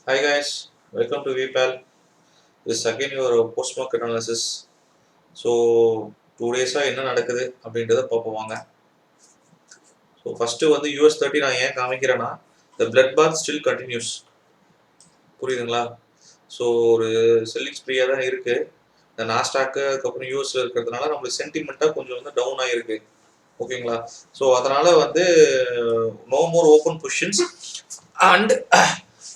Hi guys, welcome to VPAL. This is again your post-market analysis. So 2 days என்ன நடக்குது அப்படின்றத பார்ப்போம் வாங்க. ஸோ ஃபஸ்ட்டு வந்து US30 நான் ஏன் காமிக்கிறேன்னா the blood bath still continues. புரியுதுங்களா? ஸோ ஒரு செல்லிங் ஸ்ப்ரீயாக தான் இருக்குது. இந்த நாஸ்டாக்கு அதுக்கப்புறம் யூஎஸ்ல இருக்கிறதுனால நம்மளுக்கு சென்டிமெண்ட்டாக கொஞ்சம் வந்து டவுன் ஆகிருக்கு. ஓகேங்களா? ஸோ அதனால் வந்து no more open positions and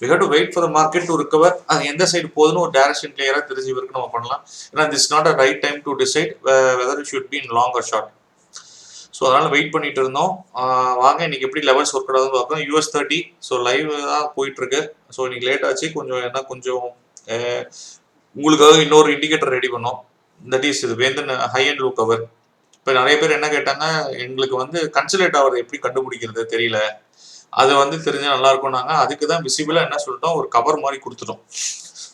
we have to wait for the market to recover. அது எந்த சைடு போகுதுன்னு ஒரு டைரக்ஷன் கிளியராக தெரிஞ்சு வரைக்கும் நம்ம பண்ணலாம். ஏன்னா this not a right time to decide whether it should be in long or short. So அதனால் வெயிட் பண்ணிட்டு இருந்தோம். வாங்க இன்னைக்கு எப்படி லெவல்ஸ் ஒர்க் ஆகுதுன்னு பார்க்கலாம். US30 ஸோ லைவ் தான் போயிட்டுருக்கு. ஸோ இன்னைக்கு லேட் ஆச்சு கொஞ்சம் உங்களுக்காக இன்னொரு இண்டிகேட்டர் ரெடி பண்ணோம். தட் இஸ் இது வேந்தன் ஹை அண்ட் லோ கவர். இப்போ நிறைய பேர் என்ன கேட்டாங்க, எங்களுக்கு வந்து கன்சல்டேட் ஆகிறது எப்படி கண்டுபிடிக்கிறது தெரியல, அது வந்து தெரிஞ்சால் நல்லா இருக்கும்னாங்க. அதுக்கு தான் விசிபிளாக என்ன சொல்லிட்டோம், ஒரு கவர் மாதிரி கொடுத்துட்டோம்.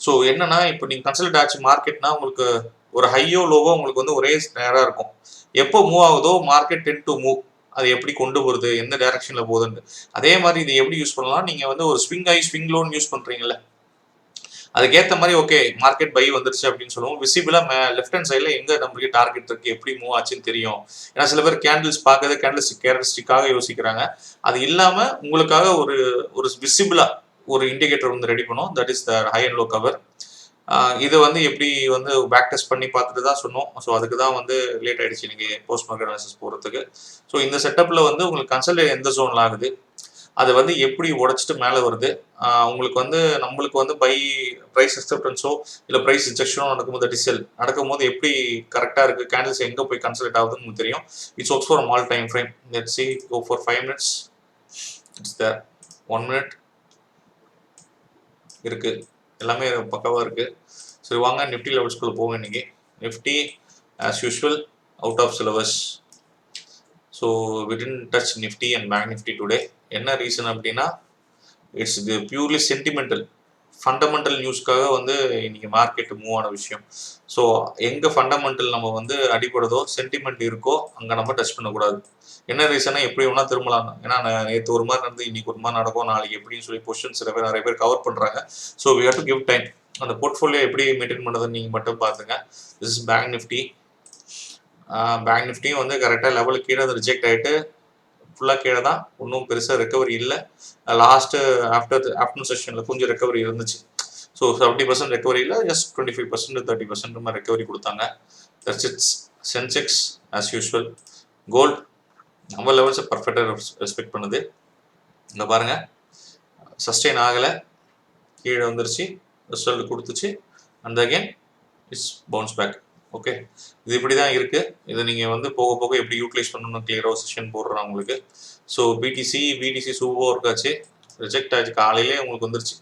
ஸோ என்னன்னா, இப்போ நீங்கள் கன்சல்ட் ஆச்சு மார்க்கெட்னா உங்களுக்கு ஒரு ஹையோ லோவோ உங்களுக்கு வந்து ஒரே நேராக இருக்கும். எப்போ மூவ் ஆகுதோ மார்க்கெட் டென் டு மூவ், அது எப்படி கொண்டு போகிறது, எந்த டைரக்ஷனில் போகுதுன்னு. அதே மாதிரி இது எப்படி யூஸ் பண்ணலாம், நீங்கள் வந்து ஒரு ஸ்விங் ஹை ஸ்விங் லோன்னு யூஸ் பண்ணுறீங்கல்ல, அதுக்கேற்ற மாதிரி ஓகே மார்க்கெட் பை வந்துருச்சு அப்படின்னு சொல்லுவோம். விசிபிளாக லெஃப்ட் ஹேண்ட் சைடில் எங்கே நம்மளுக்கு டார்கெட் இருக்குது, எப்படி மூவ் ஆச்சுன்னு தெரியும். ஏன்னா சில பேர் கேண்டில்ஸ் பார்க்கறது கேண்டில்ஸ்டிக்காக யோசிக்கிறாங்க. அது இல்லாமல் உங்களுக்காக ஒரு ஒரு விசிபிளாக ஒரு இண்டிகேட்டர் வந்து ரெடி பண்ணும். That is the high and low cover. இது வந்து எப்படி வந்து பேக் டெஸ்ட் பண்ணி பார்த்துட்டு தான் சொன்னோம். ஸோ அதுக்கு தான் வந்து லேட் ஆகிடுச்சு இன்னைக்கு போஸ்ட் மார்க்கெட் அனாலிசிஸ் போகிறதுக்கு. ஸோ இந்த செட்டப்பில் வந்து உங்களுக்கு கன்சல்ட் எந்த ஜோனில் ஆகுது, அது வந்து எப்படி உடைச்சிட்டு மேலே வருது, உங்களுக்கு வந்து நம்மளுக்கு வந்து பை ப்ரைஸ் அக்செப்டன்ஸோ இல்லை ப்ரைஸ் ரிஜெக்ஷனோ நடக்கும்போது டிசெல் நடக்கும்போது எப்படி கரெக்டாக இருக்குது, கேண்டில்ஸ் எங்கே போய் கன்சல்ட் ஆகுதுன்னு உங்களுக்கு தெரியும். It's works for all time frame. Let's see go for 5 minutes. It's there 1 minute இருக்குது, எல்லாமே பக்கவாக இருக்குது. சரி வாங்க நிஃப்டி லெவல்ஸ்குள்ளே போங்க. இன்னைக்கு Nifty as usual out of syllabus. So we didn't touch Nifty and bank Nifty today. என்ன ரீசன் அப்படின்னா, இட்ஸ் இது பியூர்லி சென்டிமெண்டல் ஃபண்டமெண்டல் நியூஸ்க்காக வந்து இன்னைக்கு மார்க்கெட் மூவ் ஆன விஷயம். ஸோ எங்கே ஃபண்டமெண்டல் நம்ம வந்து அடிப்படுதோ சென்டிமெண்ட் இருக்கோ அங்கே நம்ம டச் பண்ணக்கூடாது. என்ன ரீசனா, எப்படி வேணா திரும்பலாம். ஏன்னா நேற்று ஒரு மாதிரி நடந்து இன்னைக்கு ஒரு மாதிரி நடக்கும், நாளைக்கு எப்படின்னு சொல்லி பொசிஷன் நிறைய பேர் கவர் பண்ணுறாங்க. So we have to give time. அந்த போர்ட்ஃபோலியோ எப்படி மெயின்டைன் பண்ணுறதுன்னு நீங்கள் மட்டும் பார்த்துங்க. This is bank Nifty. Bank நிஃப்டியும் வந்து கரெக்டாக லெவலுக்கு கீழே அது ரிஜெக்ட் ஆகிட்டு ஃபுல்லாக கீழே தான், ஒன்றும் பெருசாக ரெக்கவரி இல்லை. லாஸ்ட்டு ஆஃப்டர்நூன் செஷனில் கொஞ்சம் ரெக்கவரி இருந்துச்சு. ஸோ 70% ரெக்கவரி இல்லை, ஜஸ்ட் 25% 30% மாதிரி ரெக்கவரி கொடுத்தாங்க. That's it's. Sensex as usual. Gold நம்ம லெவல்ஸை பர்ஃபெக்டாக ரெஸ்பெக்ட் பண்ணுது. இங்கே பாருங்கள், சஸ்டெயின் ஆகலை, கீழே வந்துருச்சு, ரிசல்ட் கொடுத்துச்சு, and again it's bounce back. Okay, இது இப்படி தான் இருக்குது. இதை நீங்கள் வந்து போக போக எப்படி யூட்டிலைஸ் பண்ணணும்னு கிளியராக செஷன் போடுறேன் உங்களுக்கு. ஸோ பிடிசி சூப்பராக இருக்காச்சு, ரிஜெக்ட் ஆச்சு, காலையிலே உங்களுக்கு வந்துருச்சு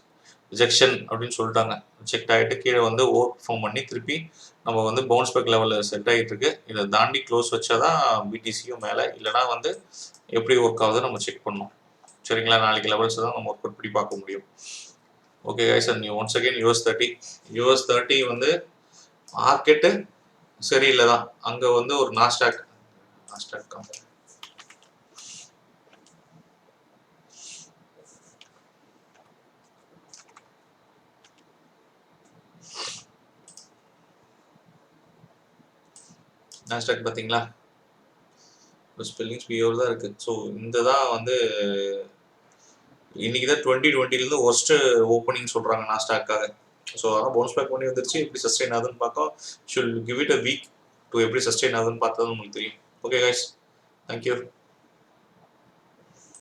ரிஜெக்ஷன் அப்படின்னு சொல்லிட்டாங்க. ரிஜெக்ட் ஆகிட்டு கீழே வந்து ஓவர் பர்ஃபார்ம் பண்ணி திருப்பி நம்ம வந்து பவுன்ஸ் பேக் லெவலில் செட் ஆகிட்டு இருக்கு. இதை தாண்டி க்ளோஸ் வச்சா தான் பிடிசியும் மேலே, இல்லைனா வந்து எப்படி ஒர்க் ஆகுது நம்ம செக் பண்ணணும். சரிங்களா, நாளைக்கு லெவல்ஸ் தான் நம்ம ஒர்க் அவுட் பண்ணி பார்க்க முடியும். Okay guys, and once again US30 வந்து மார்க்கெட்டு சரியில்லை தான். அங்கே வந்து ஒரு நாஸ்டாக் பார்த்தீங்களா, ஸ்பெல்லிங்ஸ் பியூர் தான் இருக்குது. ஸோ இந்த தான் வந்து இன்னைக்கு தான் 2020 ஒர்ஸ்ட் ஓப்பனிங் சொல்கிறாங்க நாஸ்டாக்காக. ஸோ அதான் பவுன்ஸ் பேக் பண்ணி வந்துருச்சு. எப்படி சஸ்டெயின் ஆகுதுன்னு பார்க்க shall give it a week to எப்படி சஸ்டெயின் ஆகுதுன்னு பார்த்தா உங்களுக்கு தெரியும். Okay guys, thank you.